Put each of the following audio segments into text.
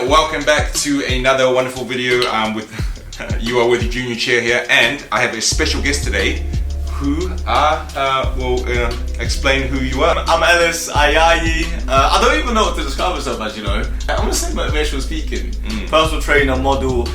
Welcome back to another wonderful video with you are with Juniorchea here, and I have a special guest today who will explain who you are. I'm Ellis Iyayi. I don't even know what to describe myself as, you know. I'm gonna say motivational speaking, personal trainer, model.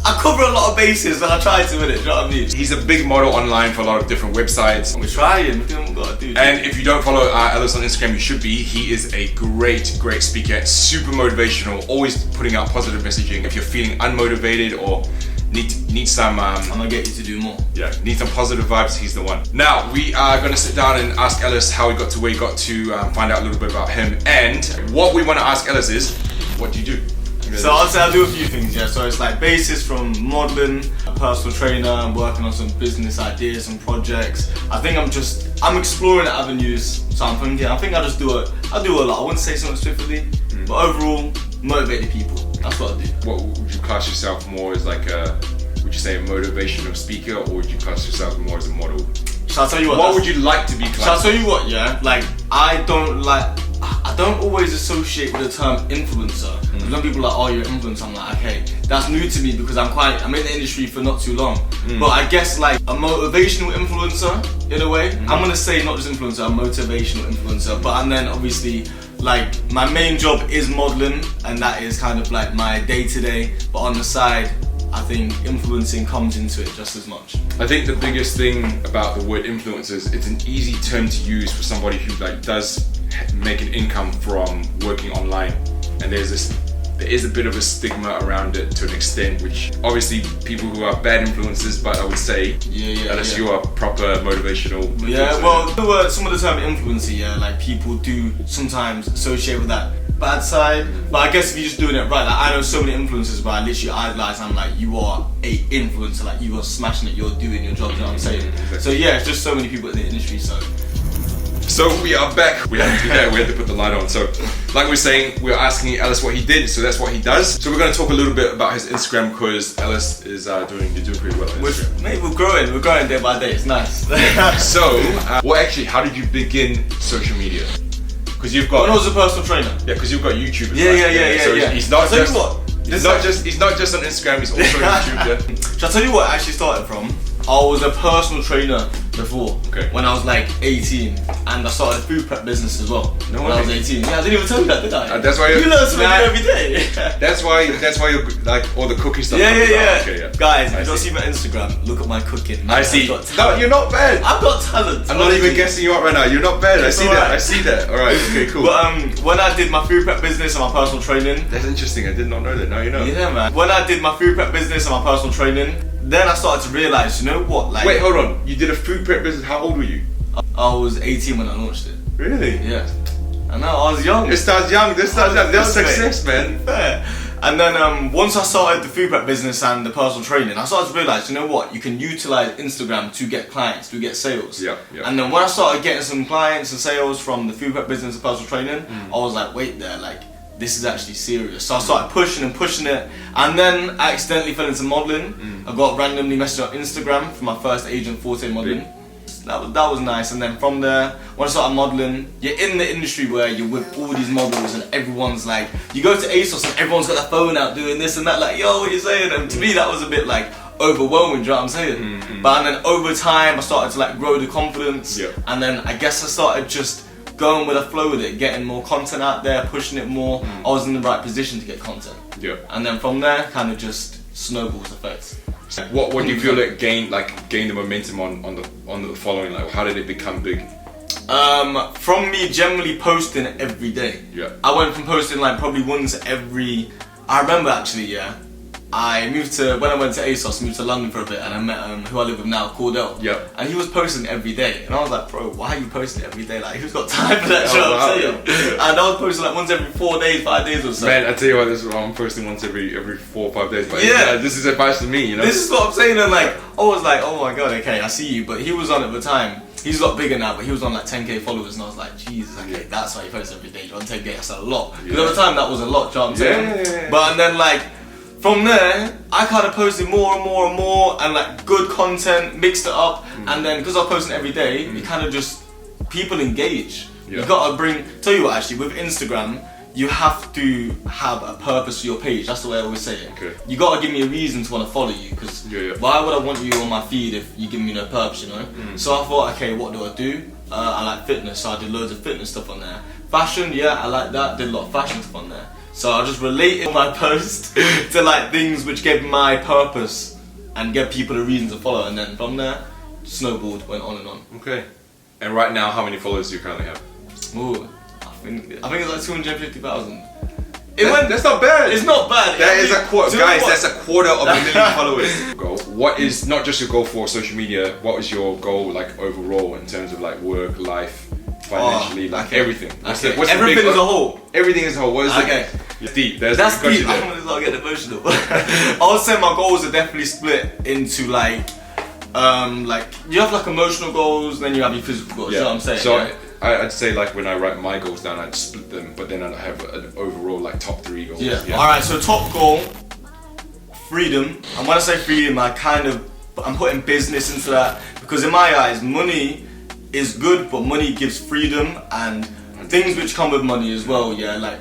I cover a lot of bases and I try to with it, you know what I mean? He's a big model online for a lot of different websites. We're trying, we're doing what we gotta do. And if you don't follow Ellis on Instagram, you should be. He is a great speaker, super motivational, always putting out positive messaging. If you're feeling unmotivated or need some... I'm gonna get you to do more. Yeah, need some positive vibes, he's the one. Now, we are gonna sit down and ask Ellis how he got to where he got to, find out a little bit about him. And what we wanna ask Ellis is, what do you do? So I'll say I'll do a few things, yeah. So it's like basis from modeling, a personal trainer, I'm working on some business ideas and projects. I think I'm exploring avenues. So I think I just do a lot. I wouldn't say something specifically, but overall, motivate the people. That's what I do. What would you class yourself more as, like would you say a motivational speaker, or would you class yourself more as a model? Shall I tell you what? What would you like to be classed? Shall I tell you what, yeah? Like, I don't always associate with the term influencer. Some people are like, oh, you're an influencer. I'm like, okay, that's new to me because I'm in the industry for not too long. But I guess like a motivational influencer, in a way. I'm gonna say not just influencer, a motivational influencer. And then obviously, like, my main job is modeling, and that is kind of like my day-to-day. But on the side, I think influencing comes into it just as much. I think the biggest thing about the word influencer is it's an easy term to use for somebody who does make an income from working online, and there is a bit of a stigma around it to an extent, which obviously people who are bad influencers, but I would say unless you are proper motivational influencer. Yeah, well, some of the term influencer, yeah, like people do sometimes associate with that bad side, but I guess if you're just doing it right, like I know so many influencers, but I literally idolize, I'm like, you are a influencer, like you are smashing it, you're doing your job, you know what I'm saying? Exactly. So yeah, it's just so many people in the industry, So we are back. We had to put the light on. So, like we're saying, we're asking Ellis what he did, so that's what he does. So we're going to talk a little bit about his Instagram, because Ellis is doing pretty well on Instagram. Mate, we're growing day by day. It's nice. So, how did you begin social media? Because you've got. When I was a personal trainer. Yeah, because you've got YouTube. Yeah. He's not just on Instagram. He's also on YouTube. Yeah. Shall I tell you what I actually started from? I was a personal trainer before, when I was like 18, and I started a food prep business as well when I was 18. Yeah, I didn't even tell you that, did I? That's why you learn something every day. That's why you're like all the cooking stuff. Yeah. Okay, yeah. Guys, if you don't see my Instagram, look at my cooking. I see. No, you're not bad. I've got talent. I'm not even guessing you out right now. You're not bad. I see that. All right. Okay. Cool. But when I did my food prep business and my personal training, that's interesting. I did not know that. Now you know. Yeah, man. When I did my food prep business and my personal training, then I started to realise, you know what? Like, wait, hold on. You did a food prep business. How old were you? I was 18 when I launched it. Really? Yeah. I know. I was young. This starts young. That's success, man. Fair. And then once I started the food prep business and the personal training, I started to realise, you know what? You can utilise Instagram to get clients, to get sales. Yeah. And then when I started getting some clients and sales from the food prep business and personal training, I was like, wait there, like, this is actually serious. So I started pushing it, and then I accidentally fell into modelling. I got randomly messaged on Instagram from my first agent, Forte Modelling. That was nice. And then from there, when I started modelling, you're in the industry where you're with all these models, and everyone's like, you go to ASOS and everyone's got their phone out doing this and that, like, yo, what are you saying? And to me, that was a bit like overwhelming, do you know what I'm saying? But and then over time, I started to like grow the confidence, and then I guess I started just going with a flow with it, getting more content out there, pushing it more. I was in the right position to get content. Yeah. And then from there, kind of just snowballs effects. What do you feel like gained the momentum on the following? Like, how did it become big? From me generally posting every day. Yeah. I went from posting like probably once every. I remember actually, yeah. When I went to ASOS, moved to London for a bit, and I met who I live with now, Cordell. Yep. And he was posting every day, and I was like, bro, why are you posting every day? Like, who's got time for that? What I'm saying? And I was posting like once every 4 days, 5 days or so. Man, I tell you what, I'm posting once every 4 or 5 days. But this is advice to me, you know. This is what I'm saying, and like, I was like, oh my god, okay, I see you. But he was on at the time. He's a lot bigger now, but he was on like 10k followers, and I was like, Jesus, okay, that's why he posts every day. You're on 10k, that's a lot. Because at the time, that was a lot, do you know what I'm saying? Yeah. But and then like, from there, I kind of posted more and like good content, mixed it up, and then because I was posting every day, it kind of just, people engage. You gotta tell you what, actually, with Instagram, you have to have a purpose for your page. That's the way I always say it. Okay. You gotta give me a reason to want to follow you, because Yeah. why would I want you on my feed if you give me no purpose, you know? So I thought, okay, what do I do? I like fitness, so I did loads of fitness stuff on there. Fashion, yeah, I like that. Did a lot of fashion stuff on there. So I just related my post to like things which gave my purpose and gave people a reason to follow, and then from there, snowballed, went on and on. Okay. And right now, how many followers do you currently have? Ooh, I think it's like 250,000. That's not bad. It's not bad. That is a quarter, guys. What? That's a quarter of a million followers. Goal. What is not just your goal for social media? What is your goal like overall in terms of like work, life, financially, like okay. everything? What's the Everything big, as a whole. Everything as a whole. What is Okay. It's deep. That's deep. there. I'm gonna start getting emotional. I would say my goals are definitely split into like you have like emotional goals, then you have your physical goals. You know what I'm saying? So yeah? I'd say like when I write my goals down, I'd split them, but then I'd have an overall like top 3 goals. Yeah. Alright, so top goal, freedom. And when I say freedom, I'm putting business into that, because in my eyes, money is good, but money gives freedom and things which come with money as well, yeah, like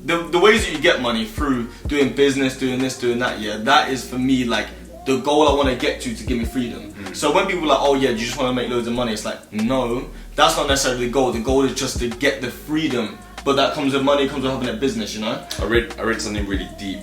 the ways that you get money through doing business, doing this, doing that, yeah, that is for me like the goal I want to get to give me freedom. So when people are like, oh yeah, do you just want to make loads of money? It's like, no, that's not necessarily the goal. The goal is just to get the freedom, but that comes with money, comes with having a business, you know? I read something really deep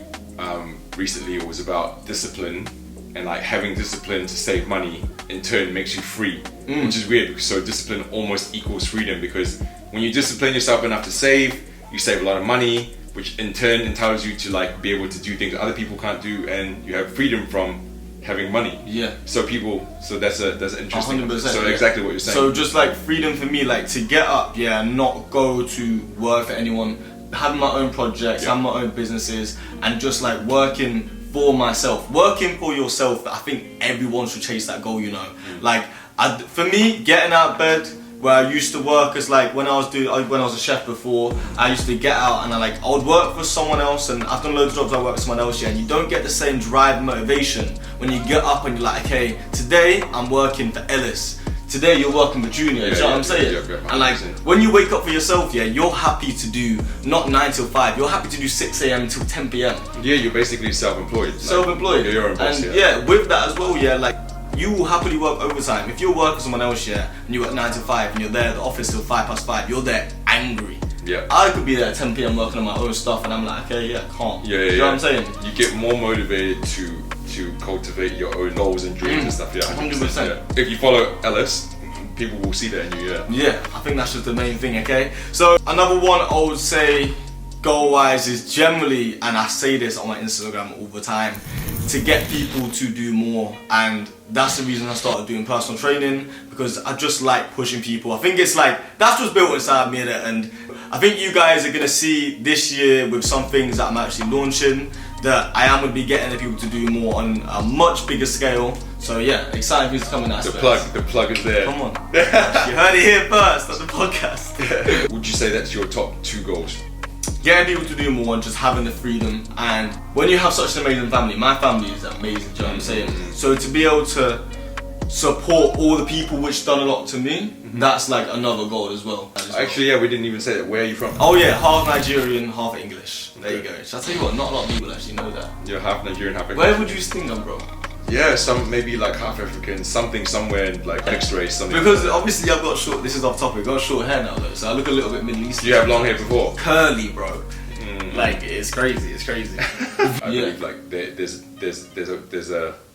recently. It was about discipline, and like having discipline to save money in turn makes you free, which is weird, because so discipline almost equals freedom, because when you discipline yourself enough to save, you save a lot of money, which in turn entitles you to like be able to do things other people can't do, and you have freedom from having money. Yeah. So that's an interesting. 100%. So yeah. exactly what you're saying. So just like freedom for me, like to get up, yeah, and not go to work for anyone, having my own projects, having my own businesses, and just like working for myself, working for yourself. I think everyone should chase that goal, you know. Like for me, getting out of bed, where I used to work as like when I was a chef before, I used to get out and I would work for someone else, and I've done loads of jobs I work for someone else, yeah, and you don't get the same drive and motivation when you get up and you're like, okay, today I'm working for Ellis, today you're working with Junior, you know what I'm saying? And like when you wake up for yourself, yeah, you're happy to do not 9 till 5, you're happy to do 6 a.m. till 10 p.m. Yeah, you're basically self-employed. Self-employed. You're your own boss, and yeah, with that as well, yeah, like you will happily work overtime. If you're working for someone else, yeah, and you work 9 to 5 and you're there at the office till 5:05, you're there angry. Yeah. I could be there at 10 p.m. working on my own stuff, and I'm like, okay, yeah, calm. Yeah, you know what I'm saying? You get more motivated to cultivate your own goals and dreams and stuff. Yeah, 100%. Yeah. If you follow Ellis, people will see that in you. Yeah. Yeah, I think that's just the main thing. Okay. So another one I would say, goal-wise, is generally, and I say this on my Instagram all the time, to get people to do more. And that's the reason I started doing personal training, because I just like pushing people. I think it's like, that's what's built inside me, and I think you guys are gonna see this year with some things that I'm actually launching, that I am gonna be getting the people to do more on a much bigger scale. So yeah, exciting things to come in that aspect. The plug is there. Come on. You heard it here first on the podcast. Would you say that's your top 2 goals? Getting people to do more and just having the freedom. And when you have such an amazing family, my family is amazing, do you know what I'm saying? So to be able to support all the people which done a lot to me, that's like another goal as well. Actually, yeah, we didn't even say that. Where are you from? Oh yeah, half Nigerian, half English. There you go. So I tell you what, not a lot of people actually know that. You're half Nigerian, half English. Where would you think I'm from? Yeah, some maybe like half African, something somewhere in like mixed race, something. Because obviously I've got short. This is off topic. I've got short hair now though, so I look a little bit Middle Eastern. You have long hair before? Curly, bro. Like it's crazy. It's crazy. I believe like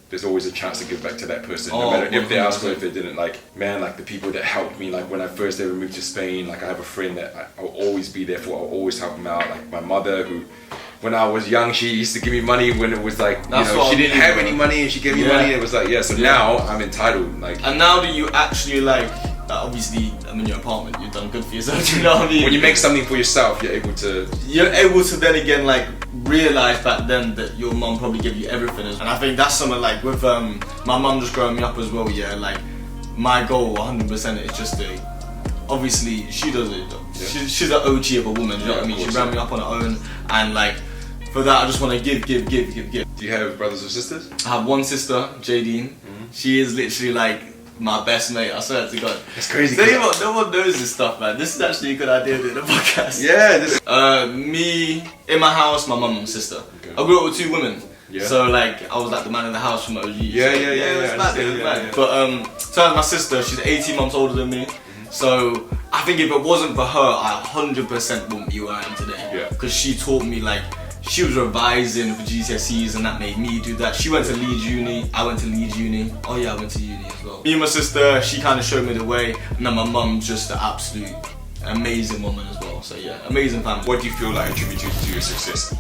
there's always a chance to give back to that person, no matter if they ask or if they didn't. Like, man, like the people that helped me, like when I first ever moved to Spain, like I have a friend that I'll always be there for. I'll always help him out. Like my mother, who when I was young, she used to give me money when it was like, she didn't have any money and she gave me money, and it was like, now I'm entitled. Like, and now that you actually like, obviously I'm in your apartment, you've done good for yourself, you know what I mean? When you make something for yourself, you're able to then again like realise back then that your mum probably gave you everything. And I think that's something like with my mum just growing me up as well, yeah, like my goal 100% is just to, obviously she does it, she's an OG of a woman, you know what I mean? She ran me up on her own, and like for that I just want to give. Do you have brothers or sisters? I have one sister, Jadine. She is literally like my best mate. I swear to God. It's crazy. No one knows this stuff, man. This is actually a good idea doing a podcast. Yeah. Me in my house, my mum and my sister. Okay. I grew up with 2 women. Yeah. So like I was like the man in the house from OG. Yeah. It was mad. But so as my sister, she's 18 months older than me. So I think if it wasn't for her, I 100% wouldn't be where I am today. Yeah. Because she taught me, like, she was revising for GCSEs and that made me do that. She went to Leeds Uni, I went to Leeds Uni. Oh yeah, I went to uni as well. Me and my sister, she kind of showed me the way. And then my mum's just an absolute amazing woman as well. So yeah, amazing family. What do you feel like contributed to your success?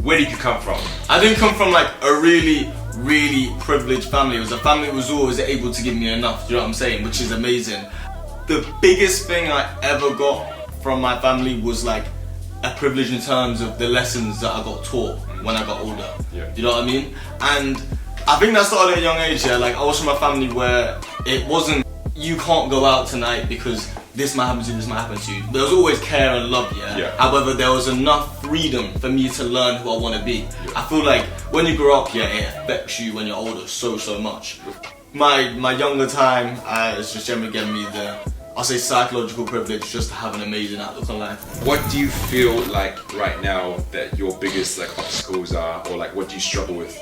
Where did you come from? I didn't come from like a really privileged family. It was a family that was always able to give me enough, do you know what I'm saying? Which is amazing. The biggest thing I ever got from my family was like a privilege in terms of the lessons that I got taught when I got older. Yeah. Do you know what I mean? And I think that started at a young age, yeah. Like I was from a family where it wasn't, you can't go out tonight because this might happen to you, this might happen to you. There was always care and love, yeah? However, there was enough freedom for me to learn who I want to be. Yeah. I feel like when you grow up, yeah, it affects you when you're older so much. My younger time, it's just generally given me the, I'll say, psychological privilege just to have an amazing outlook on life. What do you feel like right now that your biggest like obstacles are, or like what do you struggle with?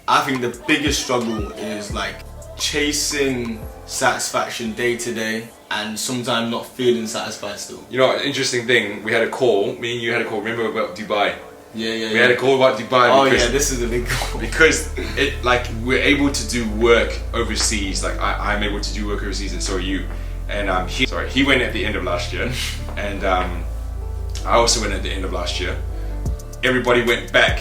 I think the biggest struggle is like chasing satisfaction day to day and sometimes not feeling satisfied still. You know, an interesting thing, we had a call, me and you had a call, remember about Dubai? Yeah. We had a call about Dubai. Oh because, yeah, this is a big call. Because it, like, we're able to do work overseas, like I'm able to do work overseas and so are you. And he went at the end of last year, and I also went at the end of last year. Everybody went back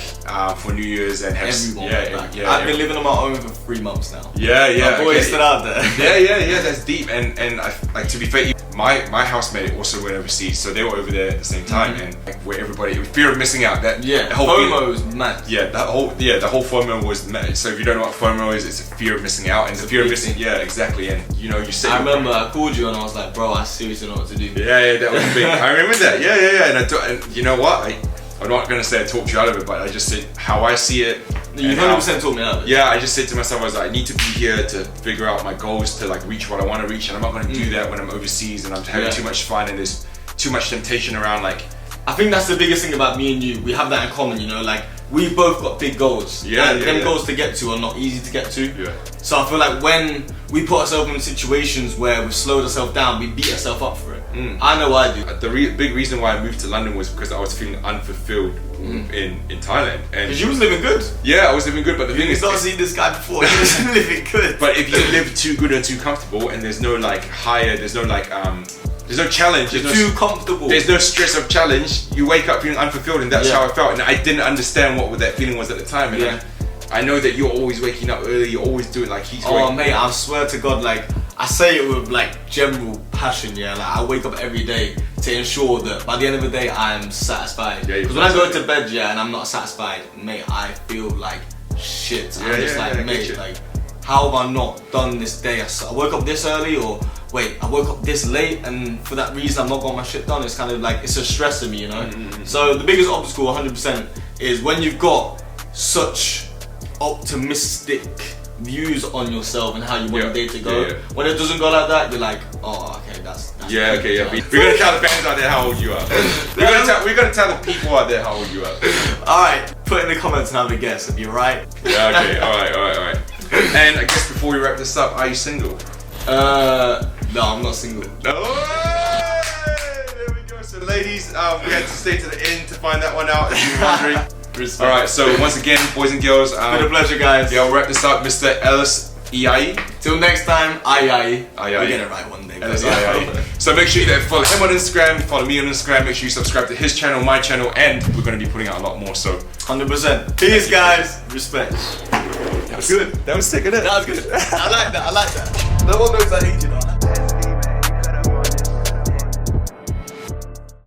for New Year's and had I've been living on my own for 3 months now. Yeah. My boys still out there. Yeah. That's deep. And I, like, to be fair, my housemate also went overseas, so they were over there at the same time, and like where everybody, fear of missing out. That the whole FOMO was mad. The whole FOMO was mad. So if you don't know what FOMO is, it's a fear of missing out, and it's a fear of missing. Yeah, exactly. And you know, you said. I remember I called you and I was like, bro, I seriously know what to do. Yeah, that was big. I remember that. Yeah. And you know what? I'm not gonna say I talked you out of it, but I just said how I see it. You 100% talked me out of it. Yeah, I just said to myself, I was like, I need to be here to figure out my goals, to like reach what I want to reach, and I'm not gonna do that when I'm overseas and I'm having too much fun and there's too much temptation around. Like, I think that's the biggest thing about me and you. We have that in common, you know. Like we've both got big goals. Them goals to get to are not easy to get to. Yeah. So I feel like when we put ourselves in situations where we've slowed ourselves down, we beat ourselves up for it. I know I do. The big reason why I moved to London was because I was feeling unfulfilled in Thailand. And because you was living good. Yeah, I was living good, but the thing is, you've not seen this guy before. He was living good. But if you live too good and too comfortable, and there's no like there's no like there's no challenge. You're too comfortable. There's no stress of challenge. You wake up feeling unfulfilled, and that's how I felt. And I didn't understand what that feeling was at the time. And I know that you're always waking up early. You're always doing like he's. Oh mate, I swear to God, like I say it with like general passion. Yeah, like I wake up every day to ensure that by the end of the day I am satisfied. Because when I go to bed, and I'm not satisfied, mate, I feel like shit. I'm just like, mate, like how have I not done this day? I woke up this early, or wait, I woke up this late, and for that reason I'm not got my shit done. It's kind of like, it's a stress to me, you know. So the biggest obstacle, 100%, is when you've got such optimistic views on yourself and how you want the day to go. When it doesn't go like that, you're like, oh, okay, that's We're gonna tell the fans out there how old you are. We're gonna tell the people out there how old you are. Alright, put in the comments and have a guess if you're right. Yeah, okay, alright. And I guess before we wrap this up, are you single? No, I'm not single. Oh, there we go. So ladies, we had to stay to the end to find that one out if you're wondering. Alright, so once again, boys and girls, it's been a pleasure, guys. Yeah, we'll wrap this up, Mr. Ellis Iyayi. Till next time, Iyayi. We'll get it right one day. Ellis Iyayi. So make sure you follow him on Instagram, follow me on Instagram, make sure you subscribe to his channel, my channel, and we're going to be putting out a lot more, so. 100%. Peace, guys. Respect. That was good. That was sick, isn't it? That was good. I like that. No one knows I hate you, though.